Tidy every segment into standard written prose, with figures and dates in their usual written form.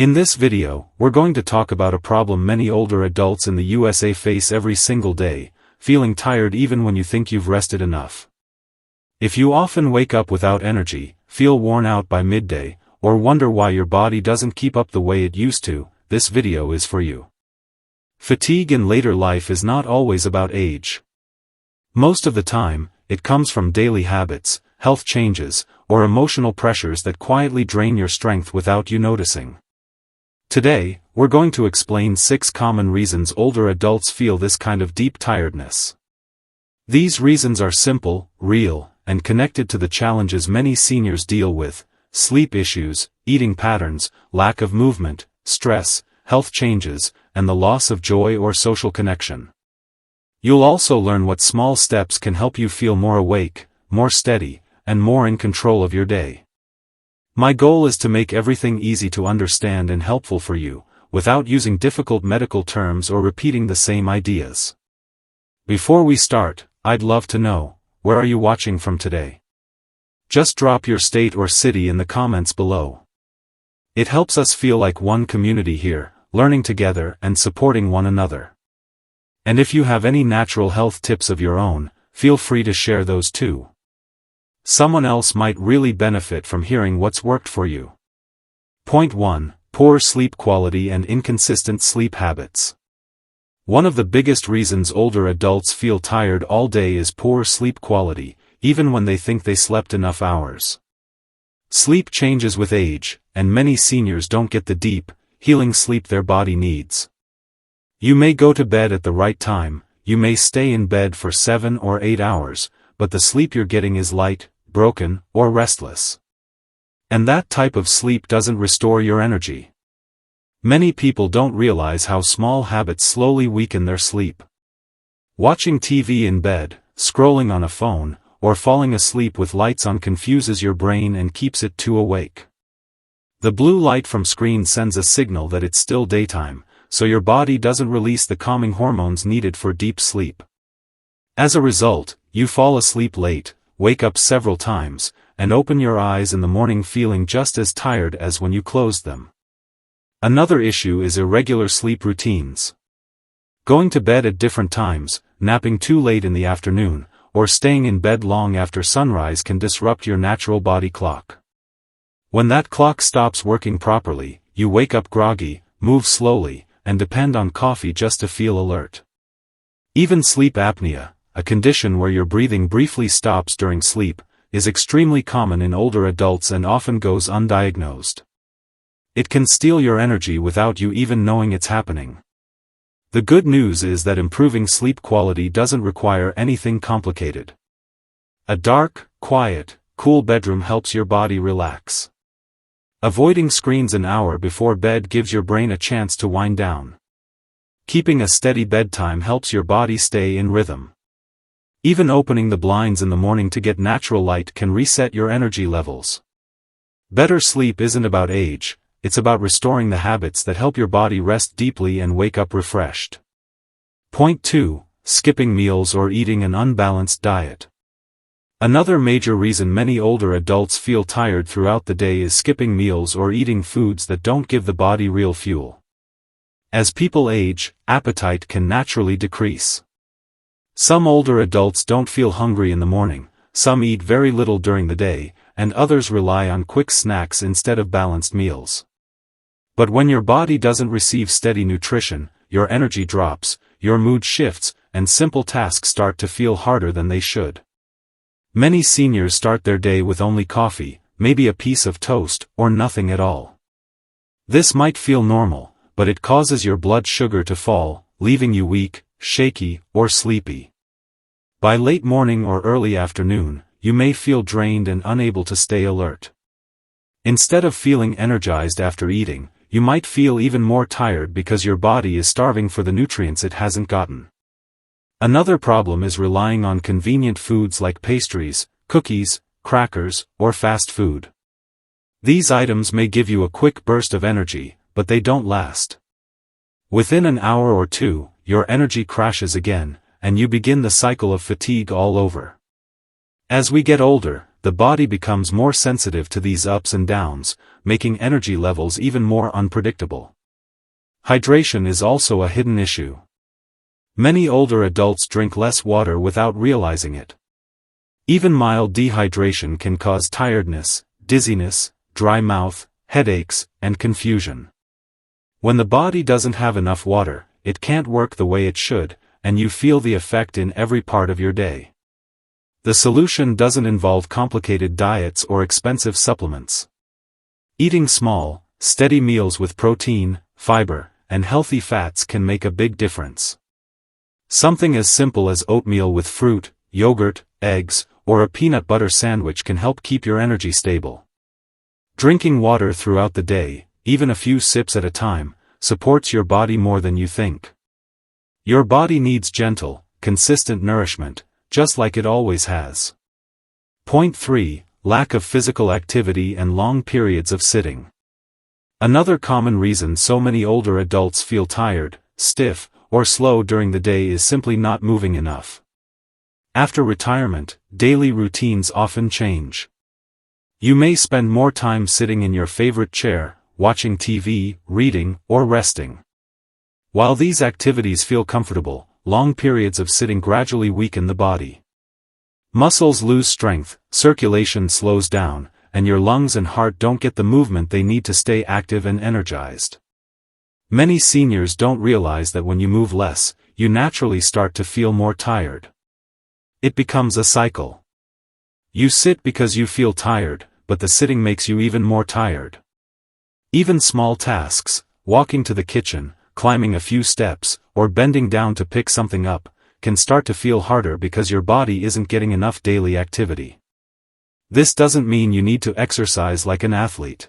In this video, we're going to talk about a problem many older adults in the USA face every single day, feeling tired even when you think you've rested enough. If you often wake up without energy, feel worn out by midday, or wonder why your body doesn't keep up the way it used to, this video is for you. Fatigue in later life is not always about age. Most of the time, it comes from daily habits, health changes, or emotional pressures that quietly drain your strength without you noticing. Today, we're going to explain 6 common reasons older adults feel this kind of deep tiredness. These reasons are simple, real, and connected to the challenges many seniors deal with: sleep issues, eating patterns, lack of movement, stress, health changes, and the loss of joy or social connection. You'll also learn what small steps can help you feel more awake, more steady, and more in control of your day. My goal is to make everything easy to understand and helpful for you, without using difficult medical terms or repeating the same ideas. Before we start, I'd love to know, where are you watching from today? Just drop your state or city in the comments below. It helps us feel like one community here, learning together and supporting one another. And if you have any natural health tips of your own, feel free to share those too. Someone else might really benefit from hearing what's worked for you. Point 1. Poor sleep quality and inconsistent sleep habits. One of the biggest reasons older adults feel tired all day is poor sleep quality, even when they think they slept enough hours. Sleep changes with age, and many seniors don't get the deep, healing sleep their body needs. You may go to bed at the right time, you may stay in bed for 7 or 8 hours, but the sleep you're getting is light, broken, or restless. And that type of sleep doesn't restore your energy. Many people don't realize how small habits slowly weaken their sleep. Watching TV in bed, scrolling on a phone, or falling asleep with lights on confuses your brain and keeps it too awake. The blue light from screens sends a signal that it's still daytime, so your body doesn't release the calming hormones needed for deep sleep. As a result, you fall asleep late, wake up several times, and open your eyes in the morning feeling just as tired as when you closed them. Another issue is irregular sleep routines. Going to bed at different times, napping too late in the afternoon, or staying in bed long after sunrise can disrupt your natural body clock. When that clock stops working properly, you wake up groggy, move slowly, and depend on coffee just to feel alert. Even sleep apnea, a condition where your breathing briefly stops during sleep, is extremely common in older adults and often goes undiagnosed. It can steal your energy without you even knowing it's happening. The good news is that improving sleep quality doesn't require anything complicated. A dark, quiet, cool bedroom helps your body relax. Avoiding screens an hour before bed gives your brain a chance to wind down. Keeping a steady bedtime helps your body stay in rhythm. Even opening the blinds in the morning to get natural light can reset your energy levels. Better sleep isn't about age, it's about restoring the habits that help your body rest deeply and wake up refreshed. Point 2. Skipping meals or eating an unbalanced diet. Another major reason many older adults feel tired throughout the day is skipping meals or eating foods that don't give the body real fuel. As people age, appetite can naturally decrease. Some older adults don't feel hungry in the morning, some eat very little during the day, and others rely on quick snacks instead of balanced meals. But when your body doesn't receive steady nutrition, your energy drops, your mood shifts, and simple tasks start to feel harder than they should. Many seniors start their day with only coffee, maybe a piece of toast, or nothing at all. This might feel normal, but it causes your blood sugar to fall, leaving you weak, shaky, or sleepy. By late morning or early afternoon, you may feel drained and unable to stay alert. Instead of feeling energized after eating, you might feel even more tired because your body is starving for the nutrients it hasn't gotten. Another problem is relying on convenient foods like pastries, cookies, crackers, or fast food. These items may give you a quick burst of energy, but they don't last. Within an hour or two, your energy crashes again, and you begin the cycle of fatigue all over. As we get older, the body becomes more sensitive to these ups and downs, making energy levels even more unpredictable. Hydration is also a hidden issue. Many older adults drink less water without realizing it. Even mild dehydration can cause tiredness, dizziness, dry mouth, headaches, and confusion. When the body doesn't have enough water, it can't work the way it should, and you feel the effect in every part of your day. The solution doesn't involve complicated diets or expensive supplements. Eating small, steady meals with protein, fiber, and healthy fats can make a big difference. Something as simple as oatmeal with fruit, yogurt, eggs, or a peanut butter sandwich can help keep your energy stable. Drinking water throughout the day, even a few sips at a time, supports your body more than you think. Your body needs gentle, consistent nourishment, just like it always has. Point 3. Lack of physical activity and long periods of sitting. Another common reason so many older adults feel tired, stiff, or slow during the day is simply not moving enough. After retirement, daily routines often change. You may spend more time sitting in your favorite chair, watching TV, reading, or resting. While these activities feel comfortable, long periods of sitting gradually weaken the body. Muscles lose strength, circulation slows down, and your lungs and heart don't get the movement they need to stay active and energized. Many seniors don't realize that when you move less, you naturally start to feel more tired. It becomes a cycle. You sit because you feel tired, but the sitting makes you even more tired. Even small tasks, walking to the kitchen, climbing a few steps, or bending down to pick something up, can start to feel harder because your body isn't getting enough daily activity. This doesn't mean you need to exercise like an athlete.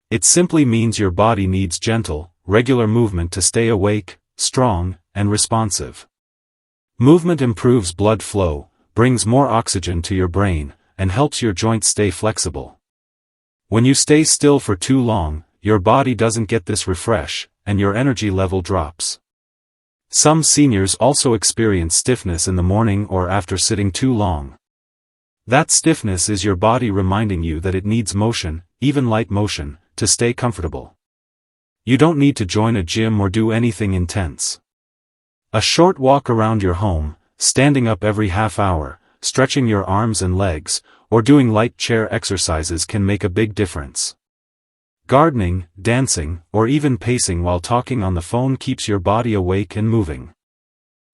It simply means your body needs gentle, regular movement to stay awake, strong, and responsive. Movement improves blood flow, brings more oxygen to your brain, and helps your joints stay flexible. When you stay still for too long, your body doesn't get this refresh, and your energy level drops. Some seniors also experience stiffness in the morning or after sitting too long. That stiffness is your body reminding you that it needs motion, even light motion, to stay comfortable. You don't need to join a gym or do anything intense. A short walk around your home, standing up every half hour, stretching your arms and legs, or doing light chair exercises can make a big difference. Gardening, dancing, or even pacing while talking on the phone keeps your body awake and moving.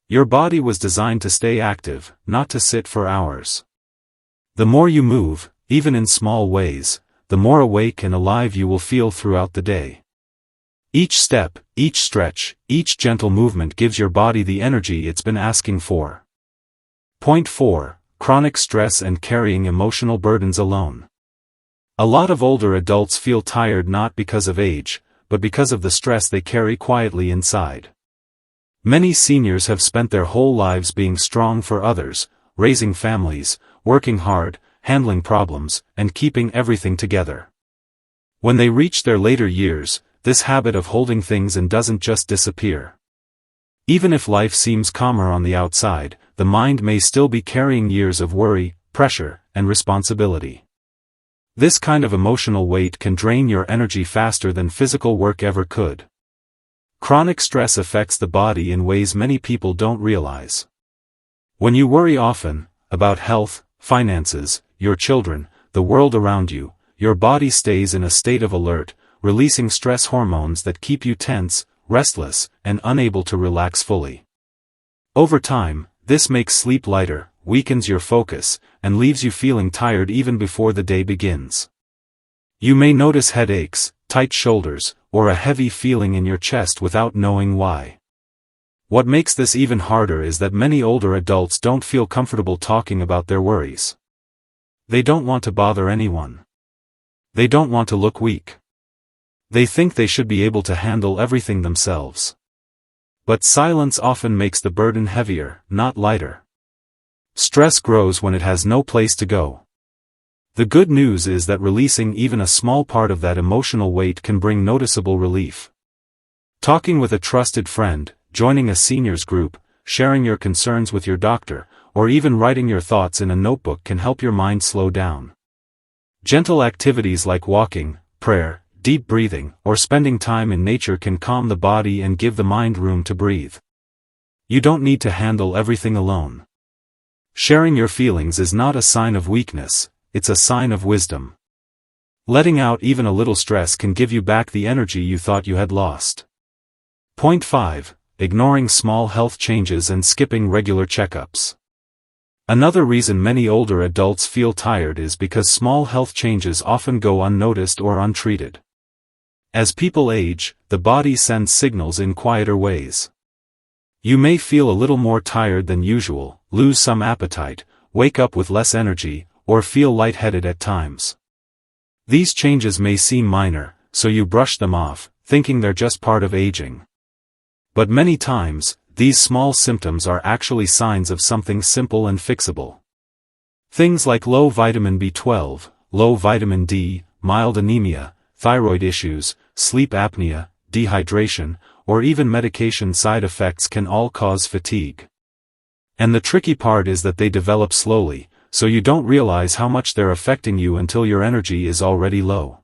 Your body was designed to stay active, not to sit for hours. The more you move, even in small ways, the more awake and alive you will feel throughout the day. Each step, each stretch, each gentle movement gives your body the energy it's been asking for. Point 4. Chronic stress and carrying emotional burdens alone. A lot of older adults feel tired not because of age, but because of the stress they carry quietly inside. Many seniors have spent their whole lives being strong for others, raising families, working hard, handling problems, and keeping everything together. When they reach their later years, this habit of holding things in doesn't just disappear. Even if life seems calmer on the outside, the mind may still be carrying years of worry, pressure, and responsibility. This kind of emotional weight can drain your energy faster than physical work ever could. Chronic stress affects the body in ways many people don't realize. When you worry often, about health, finances, your children, the world around you, your body stays in a state of alert, releasing stress hormones that keep you tense, restless, and unable to relax fully. Over time, this makes sleep lighter, weakens your focus, and leaves you feeling tired even before the day begins. You may notice headaches, tight shoulders, or a heavy feeling in your chest without knowing why. What makes this even harder is that many older adults don't feel comfortable talking about their worries. They don't want to bother anyone. They don't want to look weak. They think they should be able to handle everything themselves. But silence often makes the burden heavier, not lighter. Stress grows when it has no place to go. The good news is that releasing even a small part of that emotional weight can bring noticeable relief. Talking with a trusted friend, joining a seniors group, sharing your concerns with your doctor, or even writing your thoughts in a notebook can help your mind slow down. Gentle activities like walking, prayer, deep breathing, or spending time in nature can calm the body and give the mind room to breathe. You don't need to handle everything alone. Sharing your feelings is not a sign of weakness, it's a sign of wisdom. Letting out even a little stress can give you back the energy you thought you had lost. Point 5. Ignoring small health changes and skipping regular checkups. Another reason many older adults feel tired is because small health changes often go unnoticed or untreated. As people age, the body sends signals in quieter ways. You may feel a little more tired than usual, lose some appetite, wake up with less energy, or feel lightheaded at times. These changes may seem minor, so you brush them off, thinking they're just part of aging. But many times, these small symptoms are actually signs of something simple and fixable. Things like low vitamin B12, low vitamin D, mild anemia, thyroid issues, sleep apnea, dehydration, or even medication side effects can all cause fatigue. And the tricky part is that they develop slowly, so you don't realize how much they're affecting you until your energy is already low.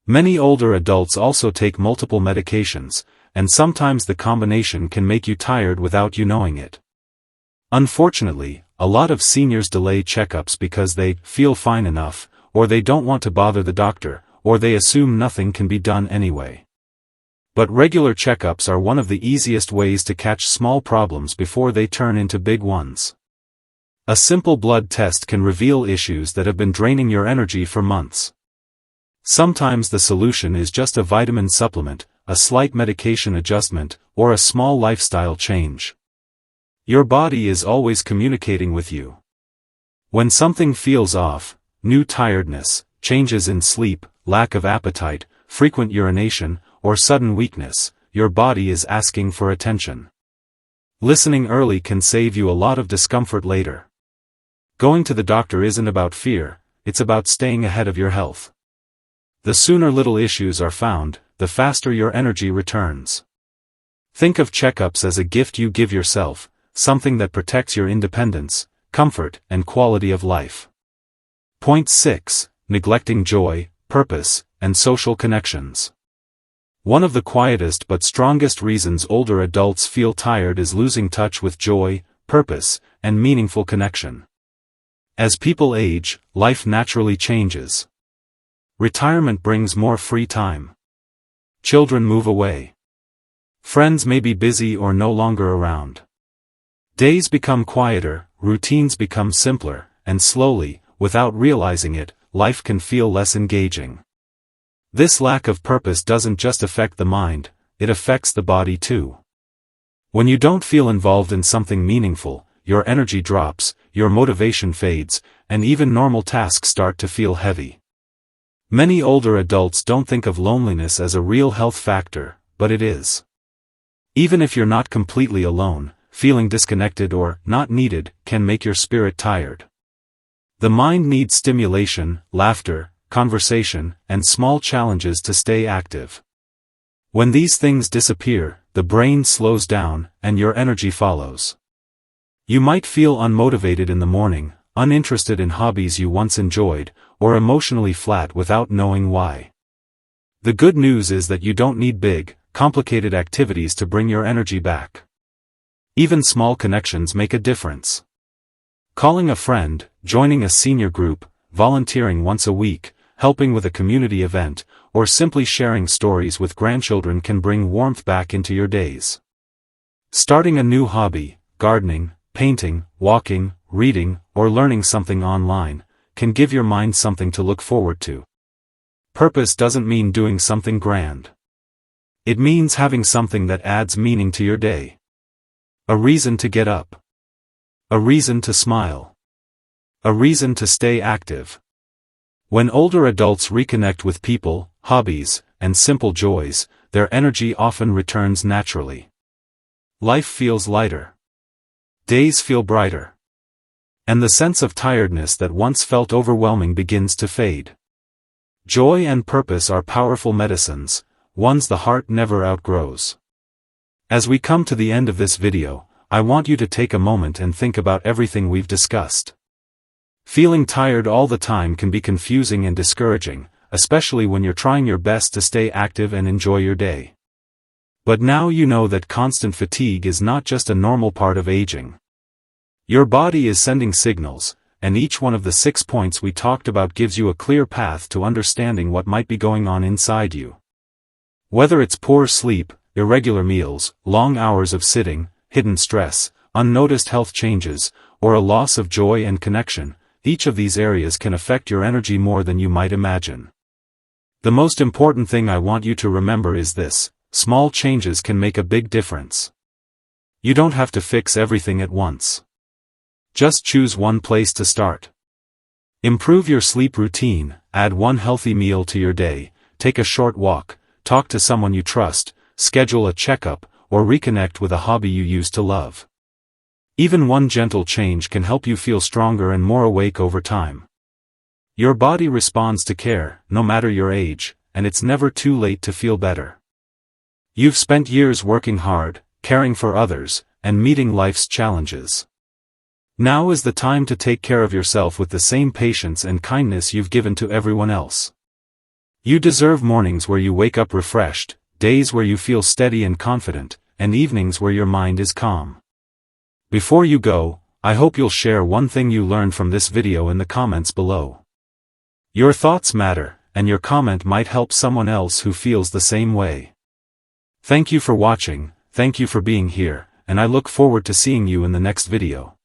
Many older adults also take multiple medications, and sometimes the combination can make you tired without you knowing it. Unfortunately, a lot of seniors delay checkups because they feel fine enough, or they don't want to bother the doctor, or they assume nothing can be done anyway. But regular checkups are one of the easiest ways to catch small problems before they turn into big ones. A simple blood test can reveal issues that have been draining your energy for months. Sometimes the solution is just a vitamin supplement, a slight medication adjustment, or a small lifestyle change. Your body is always communicating with you. When something feels off, new tiredness, changes in sleep, lack of appetite, frequent urination, or sudden weakness, your body is asking for attention. Listening early can save you a lot of discomfort later. Going to the doctor isn't about fear, it's about staying ahead of your health. The sooner little issues are found, the faster your energy returns. Think of checkups as a gift you give yourself, something that protects your independence, comfort, and quality of life. Point 6. Neglecting joy, purpose, and social connections. One of the quietest but strongest reasons older adults feel tired is losing touch with joy, purpose, and meaningful connection. As people age, life naturally changes. Retirement brings more free time. Children move away. Friends may be busy or no longer around. Days become quieter, routines become simpler, and slowly, without realizing it, life can feel less engaging. This lack of purpose doesn't just affect the mind, it affects the body too. When you don't feel involved in something meaningful, your energy drops, your motivation fades, and even normal tasks start to feel heavy. Many older adults don't think of loneliness as a real health factor, but it is. Even if you're not completely alone, feeling disconnected or not needed can make your spirit tired. The mind needs stimulation, laughter, conversation, and small challenges to stay active. When these things disappear, the brain slows down, and your energy follows. You might feel unmotivated in the morning, uninterested in hobbies you once enjoyed, or emotionally flat without knowing why. The good news is that you don't need big, complicated activities to bring your energy back. Even small connections make a difference. Calling a friend, joining a senior group, volunteering once a week, helping with a community event, or simply sharing stories with grandchildren can bring warmth back into your days. Starting a new hobby, gardening, painting, walking, reading, or learning something online, can give your mind something to look forward to. Purpose doesn't mean doing something grand. It means having something that adds meaning to your day. A reason to get up. A reason to smile. A reason to stay active. When older adults reconnect with people, hobbies, and simple joys, their energy often returns naturally. Life feels lighter. Days feel brighter. And the sense of tiredness that once felt overwhelming begins to fade. Joy and purpose are powerful medicines, ones the heart never outgrows. As we come to the end of this video, I want you to take a moment and think about everything we've discussed. Feeling tired all the time can be confusing and discouraging, especially when you're trying your best to stay active and enjoy your day. But now you know that constant fatigue is not just a normal part of aging. Your body is sending signals, and each one of the 6 points we talked about gives you a clear path to understanding what might be going on inside you. Whether it's poor sleep, irregular meals, long hours of sitting, hidden stress, unnoticed health changes, or a loss of joy and connection, each of these areas can affect your energy more than you might imagine. The most important thing I want you to remember is this: small changes can make a big difference. You don't have to fix everything at once. Just choose one place to start. Improve your sleep routine, add one healthy meal to your day, take a short walk, talk to someone you trust, schedule a checkup, or reconnect with a hobby you used to love. Even one gentle change can help you feel stronger and more awake over time. Your body responds to care, no matter your age, and it's never too late to feel better. You've spent years working hard, caring for others, and meeting life's challenges. Now is the time to take care of yourself with the same patience and kindness you've given to everyone else. You deserve mornings where you wake up refreshed, days where you feel steady and confident, and evenings where your mind is calm. Before you go, I hope you'll share one thing you learned from this video in the comments below. Your thoughts matter, and your comment might help someone else who feels the same way. Thank you for watching, thank you for being here, and I look forward to seeing you in the next video.